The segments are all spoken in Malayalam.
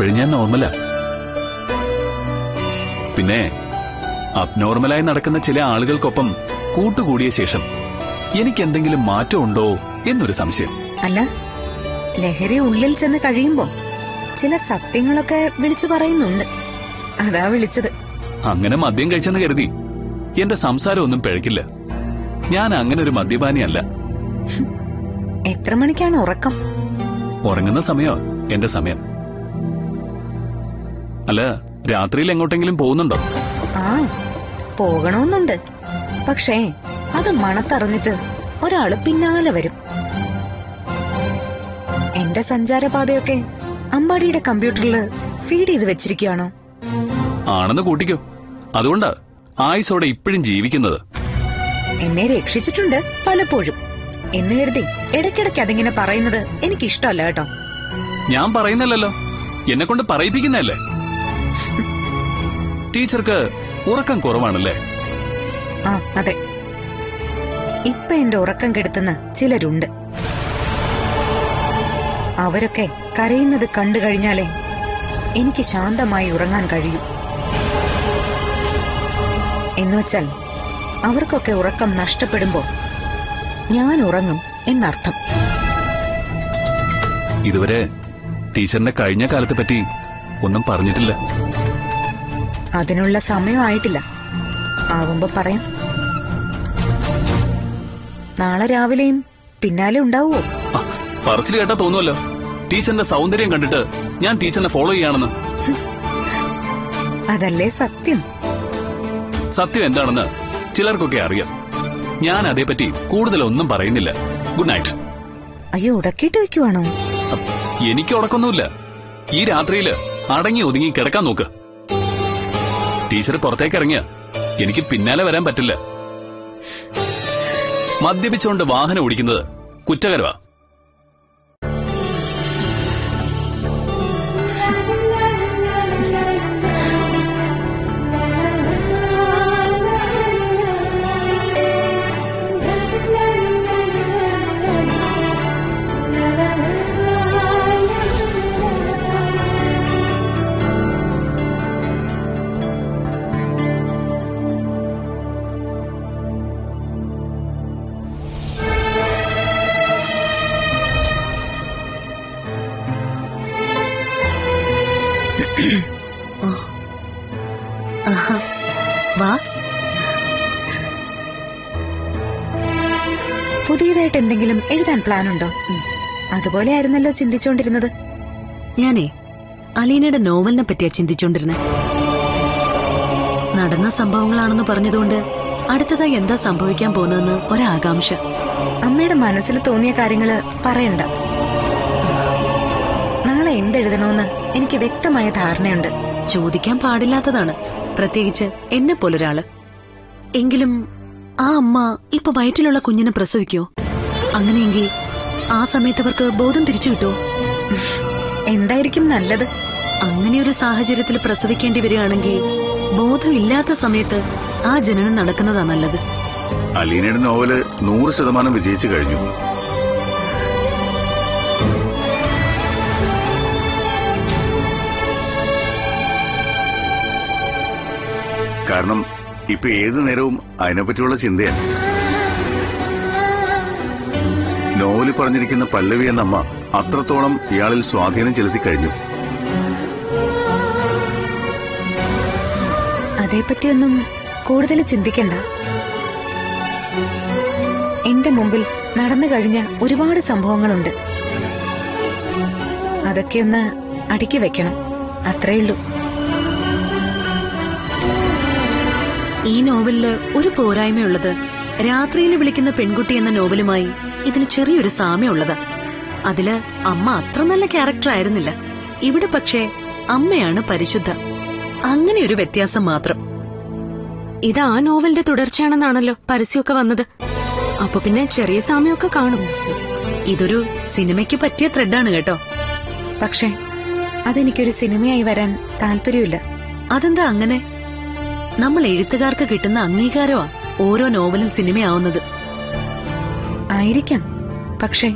ഇപ്പോഴും ഞാൻ നോർമലാ. പിന്നെ അബ്നോർമലായി നടക്കുന്ന ചില ആളുകൾക്കൊപ്പം കൂട്ടുകൂടിയ ശേഷം എനിക്കെന്തെങ്കിലും മാറ്റമുണ്ടോ എന്നൊരു സംശയം. അല്ല, ലഹരി ഉള്ളിൽ ചെന്ന് കഴിയുമ്പോ ചില സത്യങ്ങളൊക്കെ വിളിച്ചു പറയുന്നുണ്ട്. അതാ വിളിച്ചത്. അങ്ങനെ മദ്യം കഴിച്ചെന്ന് കരുതി എന്റെ സംസാരമൊന്നും പിഴക്കില്ല. ഞാൻ അങ്ങനെ ഒരു മദ്യപാനിയല്ല. എത്ര മണിക്കാണ് ഉറക്കം? ഉറങ്ങുന്ന സമയോ എന്റെ സമയം. അല്ല, രാത്രിയിൽ എങ്ങോട്ടെങ്കിലും പോകുന്നുണ്ടോ? ആ, പോകണമെന്നുണ്ട്. പക്ഷേ അത് മണത്തറിഞ്ഞിട്ട് ഒരാള് പിന്നാലെ വരും. എന്റെ സഞ്ചാരപാതയൊക്കെ അമ്പാടിയുടെ കമ്പ്യൂട്ടറിൽ ഫീഡ് ചെയ്ത് വെച്ചിരിക്കുകയാണോ? ആണെന്ന് കൂട്ടിക്കോ. അതുകൊണ്ടാ ആയുസോടെ ഇപ്പോഴും ജീവിക്കുന്നത്. എന്നെ രക്ഷിച്ചിട്ടുണ്ട് പലപ്പോഴും എന്ന് കരുതി ഇടയ്ക്കിടയ്ക്ക് അതിങ്ങനെ പറയുന്നത് എനിക്കിഷ്ടമല്ല കേട്ടോ. ഞാൻ പറയുന്നല്ലോ, എന്നെ കൊണ്ട് പറയിപ്പിക്കുന്നല്ലേ. ടീച്ചർക്ക് ഉറക്കം കുറവാണല്ലേ? ആ, അതെ. ഇപ്പൊ എന്റെ ഉറക്കം കെടുത്തുന്ന ചിലരുണ്ട്. അവരൊക്കെ കരയുന്നത് കണ്ടു കഴിഞ്ഞാലേ എനിക്ക് ശാന്തമായി ഉറങ്ങാൻ കഴിയൂ. എന്നുവെച്ചാൽ അവർക്കൊക്കെ ഉറക്കം നഷ്ടപ്പെടുമ്പോ ഞാൻ ഉറങ്ങും എന്നർത്ഥം. ഇതുവരെ ടീച്ചറിന്റെ കഴിഞ്ഞ കാലത്തെ പറ്റി ഒന്നും പറഞ്ഞിട്ടില്ല. അതിനുള്ള സമയമായിട്ടില്ല. ആവുമ്പോ പറയാം. നാളെ രാവിലെയും പിന്നാലെ ഉണ്ടാവുമോ? പറച്ചിൽ കേട്ടാ തോന്നുമല്ലോ ടീച്ചറിന്റെ സൗന്ദര്യം കണ്ടിട്ട് ഞാൻ ടീച്ചറിനെ ഫോളോ ചെയ്യാണെന്ന്. അതല്ലേ സത്യം. സത്യം എന്താണെന്ന് ചിലർക്കൊക്കെ അറിയാം. ഞാൻ അതേപറ്റി കൂടുതലൊന്നും പറയുന്നില്ല. Good night. അയ്യോ, ഉടക്കിയിട്ട് വെക്കുവാണോ? എനിക്ക് ഉടക്കൊന്നുമില്ല. ഈ രാത്രിയില് അടങ്ങി ഒതുങ്ങി കിടക്കാൻ നോക്ക്. ടീച്ചർ പുറത്തേക്ക് ഇറങ്ങിയ എനിക്ക് പിന്നാലെ വരാൻ പറ്റില്ല. മദ്യപിച്ചുകൊണ്ട് വാഹനം ഓടിക്കുന്നത് കുറ്റകരമാ. വാ. പുതിയതായിട്ട് എന്തെങ്കിലും എഴുതാൻ പ്ലാൻ ഉണ്ടോ? അതുപോലെ ആയിരുന്നല്ലോ ചിന്തിച്ചോണ്ടിരുന്നത്. ഞാനേ അലീനയുടെ നോവലിനെ പറ്റിയാ ചിന്തിച്ചോണ്ടിരുന്നത്. നടന്ന സംഭവങ്ങളാണെന്ന് പറഞ്ഞതുകൊണ്ട് അടുത്തതായി എന്താ സംഭവിക്കാൻ പോകുന്നതെന്ന് ഒരാകാംക്ഷ. അമ്മയുടെ മനസ്സിൽ തോന്നിയ കാര്യങ്ങള് പറയണ്ട. നാളെ എന്തെഴുതണോന്ന് എനിക്ക് വ്യക്തമായ ധാരണയുണ്ട്. ചോദിക്കാൻ പാടില്ലാത്തതാണ്, പ്രത്യേകിച്ച് എന്നെ പോലൊരാള്. എങ്കിലും ആ അമ്മ ഇപ്പൊ വയറ്റിലുള്ള കുഞ്ഞിനെ പ്രസവിക്കോ? അങ്ങനെയെങ്കിൽ ആ സമയത്ത് അവർക്ക് ബോധം തിരിച്ചു കിട്ടുമോ? എന്തായിരിക്കും നല്ലത്? അങ്ങനെയൊരു സാഹചര്യത്തിൽ പ്രസവിക്കേണ്ടി വരികയാണെങ്കിൽ ബോധമില്ലാത്ത സമയത്ത് ആ ജനനം നടക്കുന്നതാ നല്ലത്. അലീനയുടെ നോവല് 100% വിജയിച്ചു കഴിഞ്ഞു. കാരണം ഇപ്പൊ ഏതു നേരവും അതിനെപ്പറ്റിയുള്ള ചിന്തയാണ്. നോവലിൽ പറഞ്ഞിരിക്കുന്ന പല്ലവി എന്ന അമ്മ അത്രത്തോളം ഇയാളിൽ സ്വാധീനം ചെലുത്തി കഴിഞ്ഞു. അതേപ്പറ്റിയൊന്നും കൂടുതൽ ചിന്തിക്കണ്ട. എന്റെ മുമ്പിൽ നടന്നു കഴിഞ്ഞ ഒരുപാട് സംഭവങ്ങളുണ്ട്. അതൊക്കെയൊന്ന് അടുക്കി വെക്കണം, അത്രയുള്ളൂ. ഈ നോവലില് ഒരു പോരായ്മയുള്ളത് രാത്രിയിൽ വിളിക്കുന്ന പെൺകുട്ടി എന്ന നോവലുമായി ഇതിന് ചെറിയൊരു സാമ്യമുള്ളതാ. അതില് അമ്മ അത്ര നല്ല ക്യാരക്ടർ ആയിരുന്നില്ല. ഇവിടെ പക്ഷേ അമ്മയാണ് പരിശുദ്ധ. അങ്ങനെ ഒരു വ്യത്യാസം മാത്രം. ഇത് ആ നോവലിന്റെ തുടർച്ചയാണെന്നാണല്ലോ പരസ്യമൊക്കെ വന്നത്. അപ്പൊ പിന്നെ ചെറിയ സാമ്യമൊക്കെ കാണും. ഇതൊരു സിനിമയ്ക്ക് പറ്റിയ ത്രെഡാണ് കേട്ടോ. പക്ഷേ അതെനിക്കൊരു സിനിമയായി വരാൻ താല്പര്യമില്ല. അതെന്താ അങ്ങനെ? നമ്മൾ എഴുത്തുകാർക്ക് കിട്ടുന്ന അംഗീകാരമാ ഓരോ നോവലും സിനിമയാവുന്നത്. ആയിരിക്കാം. പക്ഷേ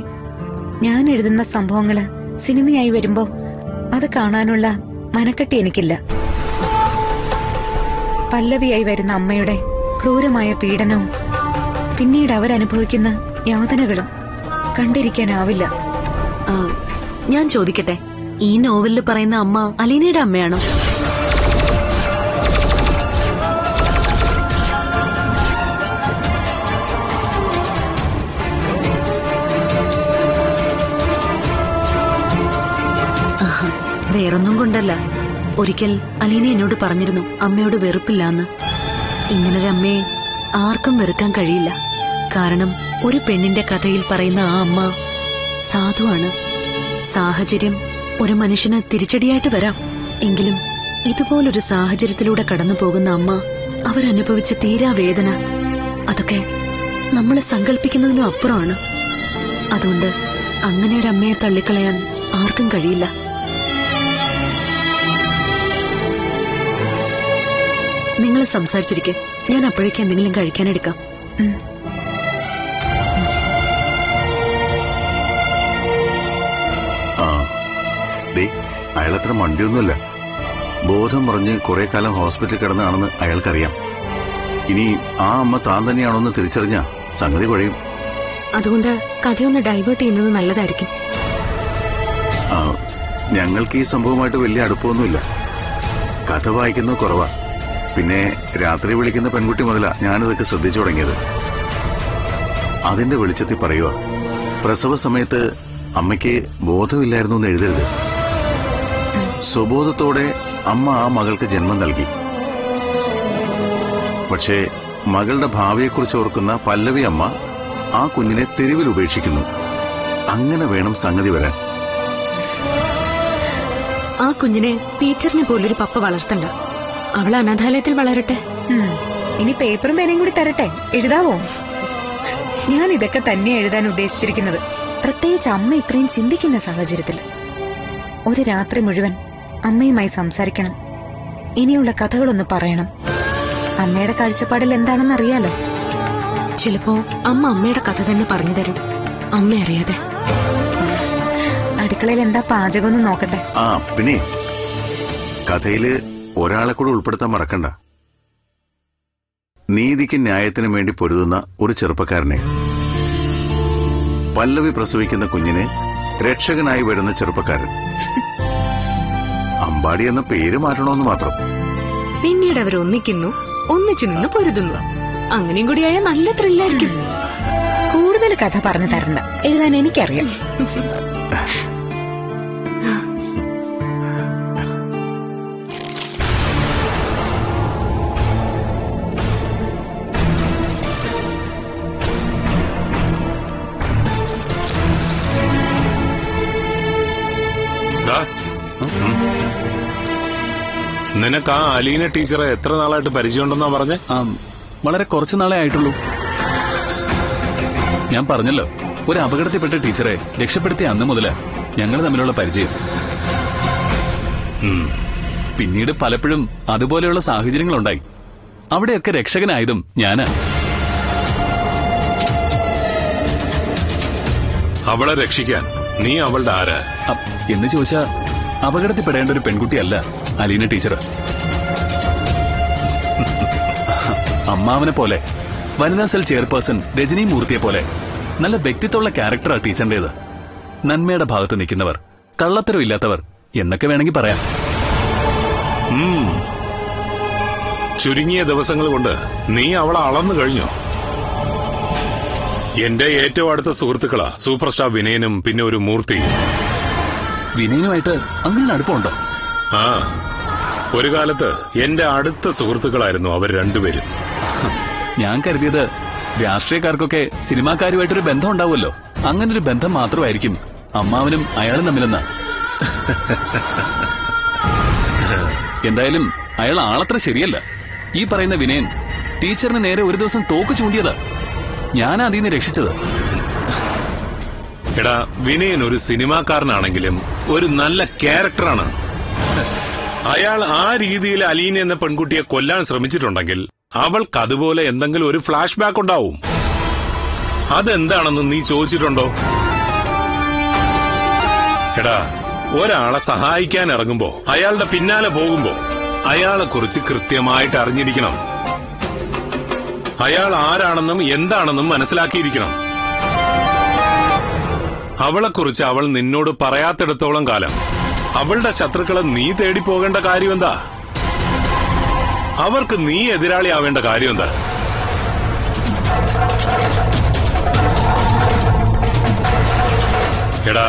ഞാൻ എഴുതുന്ന സംഭവങ്ങള് സിനിമയായി വരുമ്പോ അത് കാണാനുള്ള മനക്കെട്ടി എനിക്കില്ല. പല്ലവിയായി വരുന്ന അമ്മയുടെ ക്രൂരമായ പീഡനവും പിന്നീട് അവരനുഭവിക്കുന്ന യാതനകളും കണ്ടിരിക്കാനാവില്ല. ഞാൻ ചോദിക്കട്ടെ, ഈ നോവലിൽ പറയുന്ന അമ്മ അലീനയുടെ അമ്മയാണോ? വേറൊന്നും കൊണ്ടല്ല. ഒരിക്കൽ അലീന എന്നോട് പറഞ്ഞിരുന്നു അമ്മയോട് വെറുപ്പില്ലാന്ന്. ഇങ്ങനൊരമ്മയെ ആർക്കും വെറുക്കാൻ കഴിയില്ല. കാരണം ഒരു പെണ്ണിന്റെ കഥയിൽ പറയുന്ന ആ അമ്മ സാധുവാണ്. സാഹചര്യം ഒരു മനുഷ്യന് തിരിച്ചടിയായിട്ട് വരാം. എങ്കിലും ഇതുപോലൊരു സാഹചര്യത്തിലൂടെ കടന്നു പോകുന്ന അമ്മ അവരനുഭവിച്ച തീരാ വേദന, അതൊക്കെ നമ്മൾ സങ്കല്പിക്കുന്നതിനും അപ്പുറമാണ്. അതുകൊണ്ട് അങ്ങനെ ഒരു അമ്മയെ തള്ളിക്കളയാൻ ആർക്കും കഴിയില്ല. നിങ്ങൾ സംസാരിച്ചിരിക്കെ ഞാൻ അപ്പോഴേക്കും എന്തെങ്കിലും കഴിക്കാനെടുക്കാം. അയാളത്ര മണ്ടിയൊന്നുമല്ല. ബോധം പറഞ്ഞ് കുറെ കാലം ഹോസ്പിറ്റലിൽ കിടന്നാണെന്ന് അയാൾക്കറിയാം. ഇനി ആ അമ്മ താൻ തന്നെയാണോന്ന് തിരിച്ചറിഞ്ഞ സംഗതി കുഴയും. അതുകൊണ്ട് കഥയൊന്ന് ഡൈവേർട്ട് ചെയ്യുന്നത് നല്ലതായിരിക്കും. ഞങ്ങൾക്ക് ഈ സംഭവമായിട്ട് വലിയ അടുപ്പമൊന്നുമില്ല. കഥ വായിക്കുന്നത് കുറവാ. പിന്നെ രാത്രി വിളിക്കുന്ന പെൺകുട്ടി മുതലാ ഞാനിതൊക്കെ ശ്രദ്ധിച്ചു തുടങ്ങിയത്. അതിന്റെ വെളിച്ചത്തിൽ പറയുക, പ്രസവ സമയത്ത് അമ്മയ്ക്ക് ബോധമില്ലായിരുന്നു എന്ന് എഴുതരുത്. സ്വബോധത്തോടെ അമ്മ ആ മകൾക്ക് ജന്മം നൽകി. പക്ഷേ മകളുടെ ഭാവിയെക്കുറിച്ച് ഓർക്കുന്ന പല്ലവി അമ്മ ആ കുഞ്ഞിനെ തെരുവിൽ ഉപേക്ഷിക്കുന്നു. അങ്ങനെ വേണം സംഗതി വരാൻ. ആ കുഞ്ഞിനെ പീറ്ററിനെ പോലൊരു പപ്പ വളർത്തണ്ട. അവൾ അനാഥാലയത്തിൽ വളരട്ടെ. ഇനി പേപ്പറും പേനയും കൂടി തരട്ടെ, എഴുതാവോ? ഞാൻ ഇതൊക്കെ തന്നെ എഴുതാൻ ഉദ്ദേശിച്ചിരിക്കുന്നത്. പ്രത്യേകിച്ച് അമ്മ ഇത്രയും ചിന്തിക്കുന്ന സാഹചര്യത്തിൽ. ഒരു രാത്രി മുഴുവൻ അമ്മയുമായി സംസാരിക്കണം. ഇനിയുള്ള കഥകളൊന്ന് പറയണം. അമ്മയുടെ കാഴ്ചപ്പാടിൽ എന്താണെന്ന് അറിയാലോ. ചിലപ്പോ അമ്മ അമ്മയുടെ കഥ തന്നെ പറഞ്ഞു തരും, അമ്മ അറിയാതെ. അടുക്കളയിൽ എന്താ പാചകമൊന്നും നോക്കട്ടെ. പിന്നെ കഥയില് ഒരാളെ കൂടെ ഉൾപ്പെടുത്താൻ മറക്കണ്ട. നീതിക്കും ന്യായത്തിനും വേണ്ടി പൊരുതുന്ന ഒരു ചെറുപ്പക്കാരനെ, പല്ലവി പ്രസവിക്കുന്ന കുഞ്ഞിന് രക്ഷകനായി വരുന്ന ചെറുപ്പക്കാരൻ. അമ്പാടി എന്ന പേര് മാറ്റണമെന്ന് മാത്രം. പിന്നീട് അവർ ഒന്നിക്കുന്നു, ഒന്നിച്ചു നിന്ന് പൊരുതുന്നു. അങ്ങനെയും കൂടിയായ നല്ല ത്രില്ലായിരിക്കും. കൂടുതൽ കഥ പറഞ്ഞു തരണ്ട, എഴുതാൻ എനിക്കറിയാം. നിനക്ക് ആ അലീന ടീച്ചറെ എത്ര നാളായിട്ട് പരിചയമുണ്ടെന്നാ പറഞ്ഞേ? വളരെ കുറച്ചു നാളെ ആയിട്ടുള്ളൂ. ഞാൻ പറഞ്ഞല്ലോ, ഒരു അപകടത്തിൽപ്പെട്ട ടീച്ചറെ രക്ഷപ്പെടുത്തിയ അന്ന് മുതല് ഞങ്ങൾ തമ്മിലുള്ള പരിചയം. പിന്നീട് പലപ്പോഴും അതുപോലെയുള്ള സാഹചര്യങ്ങളുണ്ടായി. അവിടെയൊക്കെ രക്ഷകനായതും ഞാനാ. അവളെ രക്ഷിക്കാൻ നീ അവളുടെ ആരാ എന്ന് ചോദിച്ചാ, അപകടത്തിൽപ്പെടേണ്ട ഒരു പെൺകുട്ടിയല്ല അലീന ടീച്ചർ. അമ്മാവനെ പോലെ, വനിതാ സെൽ ചെയർപേഴ്സൺ രജനി മൂർത്തിയെ പോലെ നല്ല വ്യക്തിത്വമുള്ള ക്യാരക്ടറാ ടീച്ചറിന്റേത്. നന്മയുടെ ഭാഗത്ത് നിൽക്കുന്നവർ, കള്ളത്തരം ഇല്ലാത്തവർ എന്നൊക്കെ വേണമെങ്കിൽ പറയാം. ചുരുങ്ങിയ ദിവസങ്ങൾ കൊണ്ട് നീ അവളെ അളന്നു കഴിഞ്ഞോ? എന്റെ ഏറ്റവും അടുത്ത സുഹൃത്തുക്കളാ സൂപ്പർ സ്റ്റാർ വിനയനും പിന്നെ ഒരു മൂർത്തിയും. വിനയനുമായിട്ട് അങ്ങനെ അടുപ്പമുണ്ടോ? ഒരു കാലത്ത് എന്റെ അടുത്ത സുഹൃത്തുക്കളായിരുന്നു അവർ രണ്ടുപേരും. ഞാൻ കരുതിയത് രാഷ്ട്രീയക്കാർക്കൊക്കെ സിനിമാക്കാരുമായിട്ടൊരു ബന്ധം ഉണ്ടാവുമല്ലോ, അങ്ങനൊരു ബന്ധം മാത്രമായിരിക്കും അമ്മാവനും അയാളും തമ്മിലെന്ന. എന്തായാലും അയാൾ ആളത്ര ശരിയല്ല. ഈ പറയുന്ന വിനയൻ ടീച്ചറിന് നേരെ ഒരു ദിവസം തോക്ക് ചൂണ്ടിയതാ. ഞാനാ അതിന്ന് രക്ഷിച്ചത്. എടാ, വിനയൻ ഒരു സിനിമാക്കാരനാണെങ്കിലും ഒരു നല്ല ക്യാരക്ടറാണ്. അയാൾ ആ രീതിയിൽ അലീന എന്ന പെൺകുട്ടിയെ കൊല്ലാൻ ശ്രമിച്ചിട്ടുണ്ടെങ്കിൽ അവൾക്ക് അതുപോലെ എന്തെങ്കിലും ഒരു ഫ്ലാഷ് ബാക്ക് ഉണ്ടാവും. അതെന്താണെന്ന് നീ ചോദിച്ചിട്ടുണ്ടോ? എടാ, ഒരാളെ സഹായിക്കാൻ ഇറങ്ങുമ്പോ അയാളുടെ പിന്നാലെ പോകുമ്പോ അയാളെക്കുറിച്ച് കൃത്യമായിട്ട് അറിഞ്ഞിരിക്കണം. അയാൾ ആരാണെന്നും എന്താണെന്നും മനസ്സിലാക്കിയിരിക്കണം. അവളെക്കുറിച്ച് അവൾ നിന്നോട് പറയാത്തിടത്തോളം കാലം അവളുടെ ശത്രുക്കളെ നീ തേടി പോകേണ്ട കാര്യം എന്താ? അവർക്ക് നീ എതിരാളിയാവേണ്ട കാര്യം എന്താ? എടാ,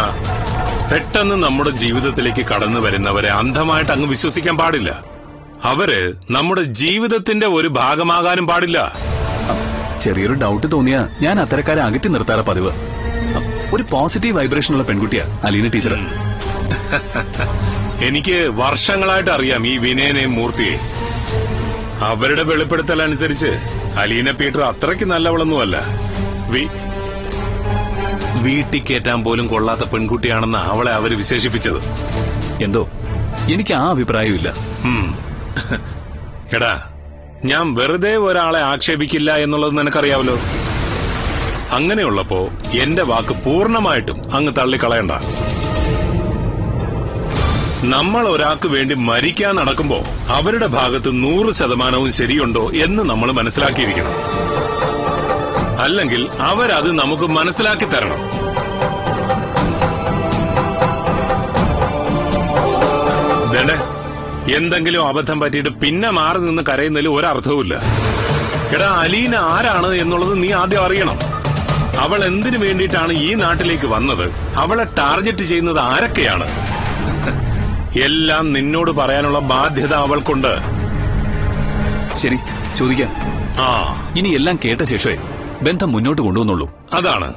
പെട്ടെന്ന് നമ്മുടെ ജീവിതത്തിലേക്ക് കടന്നു വരുന്നവരെ അന്ധമായിട്ട് അങ്ങ് വിശ്വസിക്കാൻ പാടില്ല. അവര് നമ്മുടെ ജീവിതത്തിന്റെ ഒരു ഭാഗമാകാനും പാടില്ല. ചെറിയൊരു ഡൗട്ട് തോന്നിയാ ഞാൻ അത്തരക്കാരെ അകറ്റി നിർത്താറ പതിവ്. ഒരു പോസിറ്റീവ് വൈബ്രേഷനുള്ള പെൺകുട്ടിയാ അലീന ടീച്ചർ. എനിക്ക് വർഷങ്ങളായിട്ട് അറിയാം ഈ വിനയനെയും മൂർത്തിയെ. അവരുടെ വെളിപ്പെടുത്തൽ അനുസരിച്ച് അലീന പീറ്റർ അത്രയ്ക്ക് നല്ലവളൊന്നുമല്ല. വീട്ടിൽ കയറ്റാൻ പോലും കൊള്ളാത്ത പെൺകുട്ടിയാണെന്ന് അവളെ അവര് വിശേഷിപ്പിച്ചത്. എന്തോ എനിക്ക് ആ അഭിപ്രായമില്ല. എടാ, ഞാൻ വെറുതെ ഒരാളെ ആക്ഷേപിക്കില്ല എന്നുള്ളത് നിനക്കറിയാവല്ലോ. അങ്ങനെയുള്ളപ്പോ എന്റെ വാക്ക് പൂർണ്ണമായിട്ടും അങ്ങ് തള്ളിക്കളയണ്ട. നമ്മൾ ഒരാൾക്ക് വേണ്ടി മരിക്കാൻ നടക്കുമ്പോ അവരുടെ ഭാഗത്ത് 100% ശരിയുണ്ടോ എന്ന് നമ്മൾ മനസ്സിലാക്കിയിരിക്കണം. അല്ലെങ്കിൽ അവരത് നമുക്ക് മനസ്സിലാക്കി തരണം. വേണ്ടേ, എന്തെങ്കിലും അബദ്ധം പറ്റിയിട്ട് പിന്നെ മാറി നിന്ന് കരയുന്നതിൽ ഒരർത്ഥവുമില്ല. എടാ, അലീന ആരാണ് എന്നുള്ളത് നീ ആദ്യം അറിയണം. അവൾ എന്തിനു വേണ്ടിയിട്ടാണ് ഈ നാട്ടിലേക്ക് വന്നത്? അവളെ ടാർഗറ്റ് ചെയ്യുന്നത് ആരൊക്കെയാണ്? എല്ലാം നിന്നോട് പറയാനുള്ള ബാധ്യത അവൾക്കുണ്ട്. ശരി, ചോദിക്കാം. ഇനി എല്ലാം കേട്ട ശേഷമേ ബന്ധം മുന്നോട്ട് കൊണ്ടുവന്നുള്ളൂ. അതാണ്.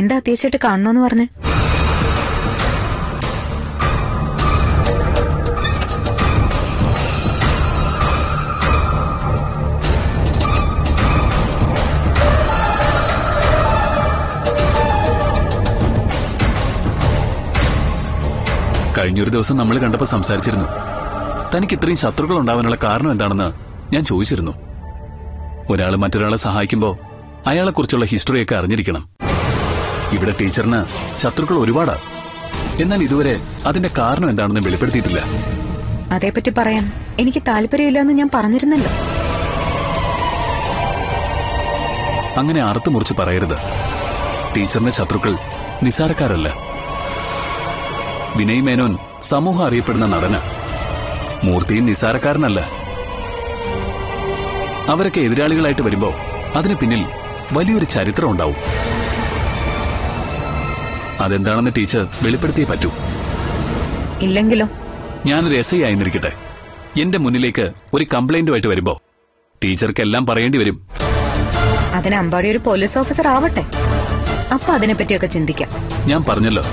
എന്താ അത്യാവശ്യമായിട്ട് കാണണോന്ന് പറഞ്ഞ്? കഴിഞ്ഞൊരു ദിവസം നമ്മൾ കണ്ടപ്പോ സംസാരിച്ചിരുന്നു. തനിക്ക് ഇത്രയും ശത്രുക്കൾ ഉണ്ടാവാനുള്ള കാരണം എന്താണെന്ന് ഞാൻ ചോദിച്ചിരുന്നു. ഒരാൾ മറ്റൊരാളെ സഹായിക്കുമ്പോ അയാളെക്കുറിച്ചുള്ള ഹിസ്റ്ററിയൊക്കെ അറിഞ്ഞിരിക്കണം. ഇവിടെ ടീച്ചറിന് ശത്രുക്കൾ ഒരുപാടാ. എന്നാൽ ഇതുവരെ അതിന്റെ കാരണം എന്താണെന്ന് വെളിപ്പെടുത്തിയിട്ടില്ല. അതേപ്പറ്റി പറയാൻ എനിക്ക് താല്പര്യമില്ലെന്ന് ഞാൻ പറഞ്ഞിരുന്നല്ലോ. അങ്ങനെ അറുത്തു മുറിച്ച് പറയരുത്. ടീച്ചറിന്റെ ശത്രുക്കൾ നിസാരക്കാരല്ല. വിനയ് മേനോൻ സമൂഹം അറിയപ്പെടുന്ന നടന്. മൂർത്തിയും നിസാരക്കാരനല്ല. അവരൊക്കെ എതിരാളികളായിട്ട് വരുമ്പോ അതിന് പിന്നിൽ വലിയൊരു ചരിത്രം ഉണ്ടാവും. അതെന്താണെന്ന് ടീച്ചർ വെളിപ്പെടുത്തിയേ പറ്റൂ. ഇല്ലെങ്കിലോ? ഞാനൊരു എസ് ഐ ആയിരിക്കട്ടെ, എന്റെ മുന്നിലേക്ക് ഒരു കംപ്ലൈന്റുമായിട്ട് വരുമ്പോ ടീച്ചർക്ക് എല്ലാം പറയേണ്ടി വരും. അതിന് അമ്പാടി ഒരു പോലീസ് ഓഫീസർ ആവട്ടെ, അപ്പൊ അതിനെപ്പറ്റിയൊക്കെ ചിന്തിക്കാം. ഞാൻ പറഞ്ഞല്ലോ,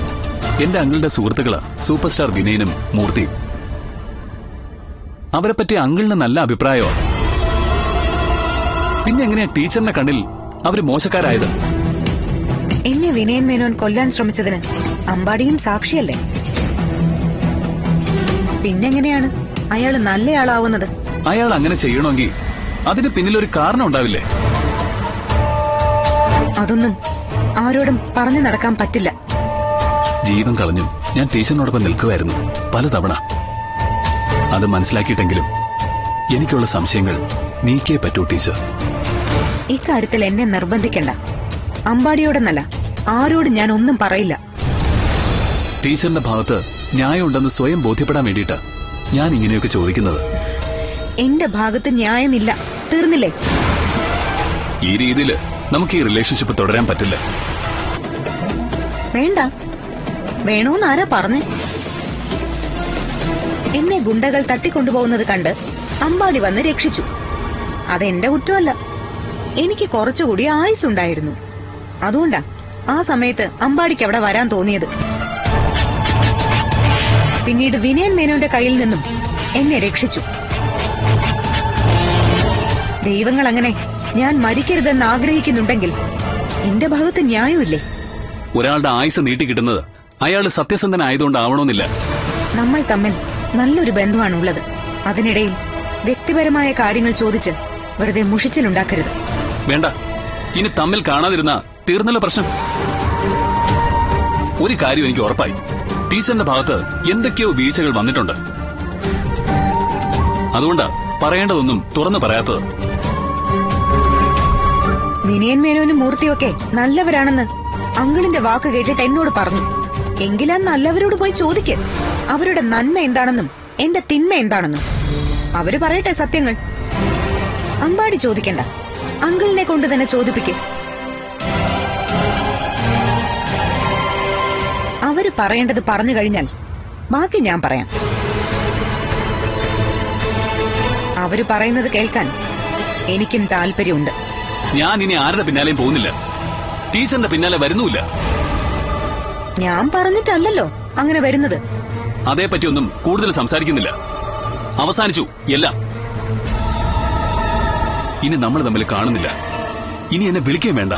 എന്റെ അങ്കിളുടെ സുഹൃത്തുക്കളാ സൂപ്പർ സ്റ്റാർ വിനയനും മൂർത്തിയും. അവരെ പറ്റി അങ്കിളിന് നല്ല അഭിപ്രായമാണ്. പിന്നെ എങ്ങനെയാ ടീച്ചറിന്റെ കണ്ണിൽ അവര് മോശക്കാരായത്? എന്നെ വിനയൻ മേനോൻ കൊല്ലാൻ ശ്രമിച്ചതിന് അമ്പാടിയും സാക്ഷിയല്ലേ? പിന്നെങ്ങനെയാണ് അയാൾ നല്ലയാളാവുന്നത്? അയാൾ അങ്ങനെ ചെയ്യണമെങ്കിൽ അതിന് പിന്നിലൊരു കാരണം ഉണ്ടാവില്ലേ? അതൊന്നും ആരോടും പറഞ്ഞു നടക്കാൻ പറ്റില്ല. ജീവൻ കളഞ്ഞും ഞാൻ ടീച്ചറിനോടൊപ്പം നിൽക്കുമായിരുന്നു പലതവണ. അത് മനസ്സിലാക്കിയിട്ടെങ്കിലും എനിക്കുള്ള സംശയങ്ങൾ നീക്കേ പറ്റൂ ടീച്ചർ. ഇക്കാര്യത്തിൽ എന്നെ നിർബന്ധിക്കണ്ട. അമ്പാടിയോടെന്നല്ല, ആരോടും ഞാൻ ഒന്നും പറയില്ല. ടീച്ചറിന്റെ ഭാഗത്ത് ന്യായമുണ്ടെന്ന് സ്വയം ബോധ്യപ്പെടാൻ വേണ്ടിയിട്ടാ ഞാൻ ഇങ്ങനെയൊക്കെ ചോദിക്കുന്നത്. എന്റെ ഭാഗത്ത് ന്യായമില്ല, തീർന്നില്ലേ? ഈ രീതിയിൽ നമുക്ക് ഈ റിലേഷൻഷിപ്പ് തുടരാൻ പറ്റില്ല. വേണ്ട, വേണോന്നാരാ പറഞ്ഞേ? എന്നെ ഗുണ്ടകൾ തട്ടിക്കൊണ്ടുപോകുന്നത് കണ്ട് അമ്പാടി വന്ന് രക്ഷിച്ചു. അതെന്റെ കുറ്റമല്ല. എനിക്ക് കുറച്ചുകൂടി ആയുസുണ്ടായിരുന്നു. അതുകൊണ്ടാ ആ സമയത്ത് അമ്പാടിക്ക് അവിടെ വരാൻ തോന്നിയത്. പിന്നീട് വിനയൻ മേനോന്റെ കയ്യിൽ നിന്നും എന്നെ രക്ഷിച്ചു. ദൈവങ്ങൾ അങ്ങനെ ഞാൻ മരിക്കരുതെന്ന് ആഗ്രഹിക്കുന്നുണ്ടെങ്കിൽ എന്റെ ഭാഗത്ത് ന്യായമില്ലേ? ഒരാളുടെ ആയുസ് നീട്ടിക്കിട്ടുന്നത് അയാൾ സത്യസന്ധനായതുകൊണ്ടാവണമെന്നില്ല. നമ്മൾ തമ്മിൽ നല്ലൊരു ബന്ധമാണുള്ളത്. അതിനിടയിൽ വ്യക്തിപരമായ കാര്യങ്ങൾ ചോദിച്ച് വെറുതെ മുഷിച്ചിലുണ്ടാക്കരുത്. വേണ്ട, ഇനി തമ്മിൽ കാണാതിരുന്ന തീർന്നല്ലോ പ്രശ്നം. ഒരു കാര്യം എനിക്ക് ഉറപ്പായി, ടീച്ചറിന്റെ ഭാഗത്ത് എന്തൊക്കെയോ വീഴ്ചകൾ വന്നിട്ടുണ്ട്. അതുകൊണ്ടാ പറയേണ്ടതൊന്നും തുറന്നു പറയാത്തത്. വിനയൻ മേനോനും മൂർത്തിയൊക്കെ നല്ലവരാണെന്ന് അങ്കിളിന്റെ വാക്ക് കേട്ടിട്ട് എന്നോട് പറഞ്ഞു. എങ്കിലാ നല്ലവരോട് പോയി ചോദിക്ക്, അവരുടെ നന്മ എന്താണെന്നും എന്റെ തിന്മ എന്താണെന്നും. അവര് പറയട്ടെ സത്യങ്ങൾ. അമ്പാടി ചോദിക്കണ്ട, അങ്കിളിനെ കൊണ്ട് തന്നെ ചോദിപ്പിക്ക്. അവര് പറയേണ്ടത് പറഞ്ഞു കഴിഞ്ഞാൽ ബാക്കി ഞാൻ പറയാം. അവര് പറയുന്നത് കേൾക്കാൻ എനിക്കും താല്പര്യമുണ്ട്. ഞാൻ ഇനി ആരുടെ പിന്നാലെയും പോകുന്നില്ല, ടീച്ചറിന്റെ പിന്നാലെ വരുന്നുമില്ല. ഞാൻ പറഞ്ഞിട്ടല്ലല്ലോ അങ്ങനെ വരുന്നത്. അതേപ്പറ്റിയൊന്നും കൂടുതൽ സംസാരിക്കുന്നില്ല. അവസാനിച്ചു എല്ലാം. ഇനി നമ്മൾ തമ്മിൽ കാണുന്നില്ല. ഇനി എന്നെ വിളിക്കുകയും വേണ്ട.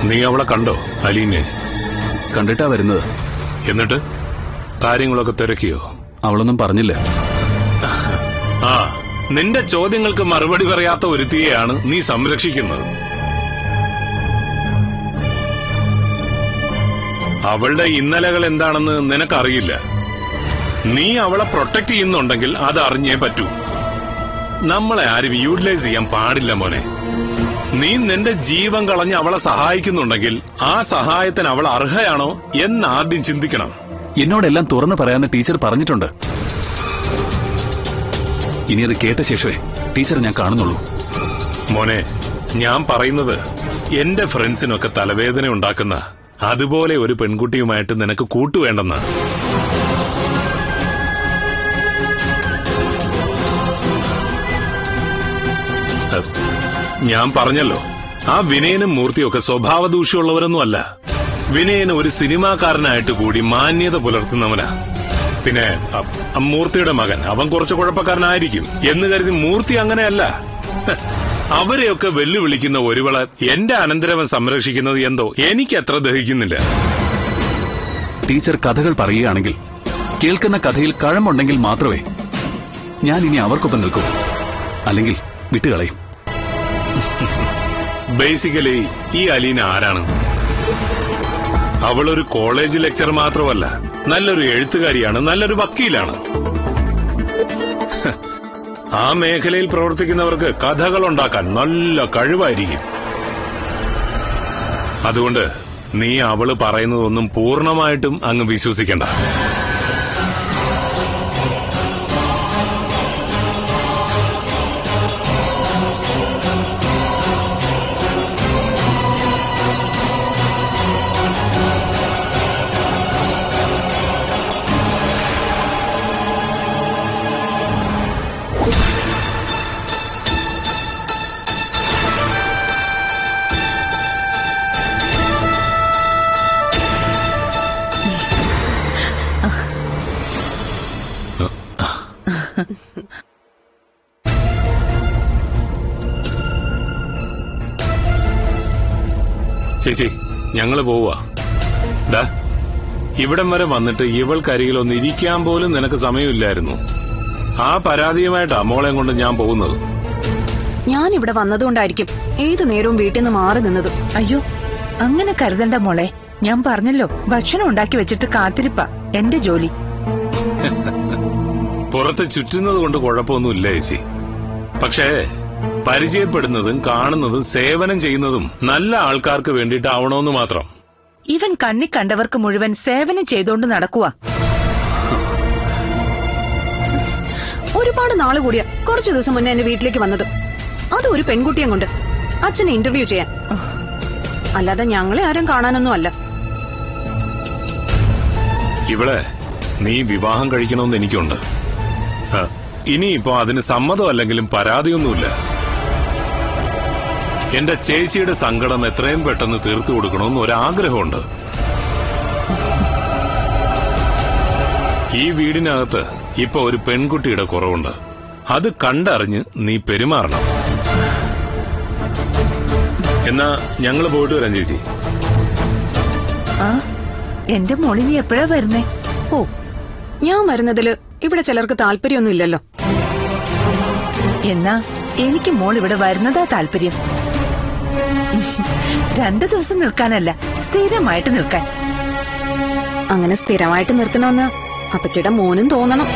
നീ അവളെ കണ്ടോ അലീനെ? കണ്ടിട്ടാ വരുന്നത്. എന്നിട്ട് കാര്യങ്ങളൊക്കെ തിരക്കിയോ? അവളൊന്നും പറഞ്ഞില്ല. ആ, നിന്റെ ചോദ്യങ്ങൾക്ക് മറുപടി പറയാത്ത ഒരുത്തിയെയാണ് നീ സംരക്ഷിക്കുന്നത്. അവളുടെ ഇന്നലകൾ എന്താണെന്ന് നിനക്കറിയില്ല. നീ അവളെ പ്രൊട്ടക്ട് ചെയ്യുന്നുണ്ടെങ്കിൽ അത് അറിഞ്ഞേ പറ്റൂ. നമ്മളെ ആരും യൂട്ടിലൈസ് ചെയ്യാൻ പാടില്ല മോനെ. നീ നിന്റെ ജീവൻ കളഞ്ഞ് അവളെ സഹായിക്കുന്നുണ്ടെങ്കിൽ ആ സഹായത്തിന് അവൾ അർഹയാണോ എന്ന് ആദ്യം ചിന്തിക്കണം. എന്നോടെല്ലാം തുറന്നു പറയാമെന്ന് ടീച്ചർ പറഞ്ഞിട്ടുണ്ട്. ഇനി അത് കേട്ട ശേഷമേ ടീച്ചർ ഞാൻ കാണുന്നുള്ളൂ. മോനെ, ഞാൻ പറയുന്നത് എന്റെ ഫ്രണ്ട്സിനൊക്കെ തലവേദന ഉണ്ടാക്കുന്ന അതുപോലെ ഒരു പെൺകുട്ടിയുമായിട്ട് നിനക്ക് കൂട്ടുവേണ്ടെന്ന്. ഞാൻ പറഞ്ഞല്ലോ, ആ വിനയനും മൂർത്തിയൊക്കെ സ്വഭാവ ദൂഷ്യമുള്ളവരൊന്നുമല്ല. വിനയന് ഒരു സിനിമാക്കാരനായിട്ട് കൂടി മാന്യത പുലർത്തുന്നവനാ. പിന്നെ മൂർത്തിയുടെ മകൻ, അവൻ കുറച്ച് കുഴപ്പക്കാരനായിരിക്കും എന്ന് കരുതി മൂർത്തി അങ്ങനെയല്ല. അവരെയൊക്കെ വെല്ലുവിളിക്കുന്ന ഒരുവളെ എന്റെ അനന്തരവൻ സംരക്ഷിക്കുന്നത് എന്തോ എനിക്കത്ര ദഹിക്കുന്നില്ല. ടീച്ചർ കഥകൾ പറയുകയാണെങ്കിൽ കേൾക്കുന്ന കഥയിൽ കഴമ്പുണ്ടെങ്കിൽ മാത്രമേ ഞാൻ ഇനി അവർക്കൊപ്പം നിൽക്കൂ. അല്ലെങ്കിൽ വിട്ടുകളയും. ബേസിക്കലി ഈ അലീന ആരാണ്? അവളൊരു കോളേജ് ലെക്ചർ മാത്രമല്ല, നല്ലൊരു എഴുത്തുകാരിയാണ്, നല്ലൊരു വക്കീലാണ്. ആ മേഖലയിൽ പ്രവർത്തിക്കുന്നവർക്ക് കഥകൾ ഉണ്ടാക്കാൻ നല്ല കഴിവായിരിക്കും. അതുകൊണ്ട് നീ അവള് പറയുന്നതൊന്നും പൂർണ്ണമായിട്ടും അങ്ങ് വിശ്വസിക്കണ്ട. ചേച്ചി, ഞങ്ങള് പോവാ. ഇവിടം വരെ വന്നിട്ട് ഇവൾക്കരികിലൊന്ന് ഇരിക്കാൻ പോലും നിനക്ക് സമയമില്ലായിരുന്നു. ആ പരാതിയുമായിട്ടാ മോളെ കൊണ്ട് ഞാൻ പോകുന്നത്. ഞാൻ ഇവിടെ വന്നതുകൊണ്ടായിരിക്കും ഏതു നേരവും വീട്ടിൽ നിന്ന് മാറി നിന്നത്. അയ്യോ, അങ്ങനെ കരുതണ്ട മോളെ. ഞാൻ പറഞ്ഞല്ലോ, ഭക്ഷണം ഉണ്ടാക്കി വെച്ചിട്ട് കാത്തിരിപ്പാ എന്റെ ജോലി. പുറത്ത് ചുറ്റുന്നത് കൊണ്ട് കുഴപ്പമൊന്നുമില്ല ചേച്ചി. പക്ഷേ പരിചയപ്പെടുന്നതും കാണുന്നതും സേവനം ചെയ്യുന്നതും നല്ല ആൾക്കാർക്ക് വേണ്ടിയിട്ടാവണമെന്ന് മാത്രം. ഇവൻ കണ്ണി കണ്ടവർക്ക് മുഴുവൻ സേവനം ചെയ്തോണ്ട് നടക്കുക. ഒരുപാട് നാള് കൂടിയ കുറച്ചു ദിവസം മുന്നേ എന്റെ വീട്ടിലേക്ക് വന്നത്. അത് ഒരു പെൺകുട്ടിയെ കൊണ്ട് അച്ഛനെ ഇന്റർവ്യൂ ചെയ്യാൻ. അല്ലാതെ ഞങ്ങളെ ആരും കാണാനൊന്നും അല്ല. ഇവിടെ നീ വിവാഹം കഴിക്കണമെന്ന് എനിക്കുണ്ട്. ഇനിയിപ്പോ അതിന് സമ്മതമല്ലെങ്കിലും പരാതിയൊന്നുമില്ല. എന്റെ ചേച്ചിയുടെ സങ്കടം എത്രയും പെട്ടെന്ന് തീർത്തു കൊടുക്കണമെന്ന് ഒരാഗ്രഹമുണ്ട്. ഈ വീടിനകത്ത് ഇപ്പൊ ഒരു പെൺകുട്ടിയുടെ കുറവുണ്ട്. അത് കണ്ടറിഞ്ഞ് നീ പെരുമാറണം. എന്നാ ഞങ്ങള് പോയിട്ട് വരാം ചേച്ചി. എന്റെ മോളിനി എപ്പോഴാ വരുന്നേ? ഓ, ഞാൻ വരുന്നതില് ഇവിടെ ചിലർക്ക് താല്പര്യമൊന്നും ഇല്ലല്ലോ. എന്നാ എനിക്ക് മോൾ ഇവിടെ വരുന്നതാ താല്പര്യം. 2 ദിവസം നിൽക്കാനല്ല, സ്ഥിരമായിട്ട് നിൽക്കാൻ. അങ്ങനെ സ്ഥിരമായിട്ട് നിർത്തണമെന്ന് അപ്പച്ചിയുടെ മോനും തോന്നണം.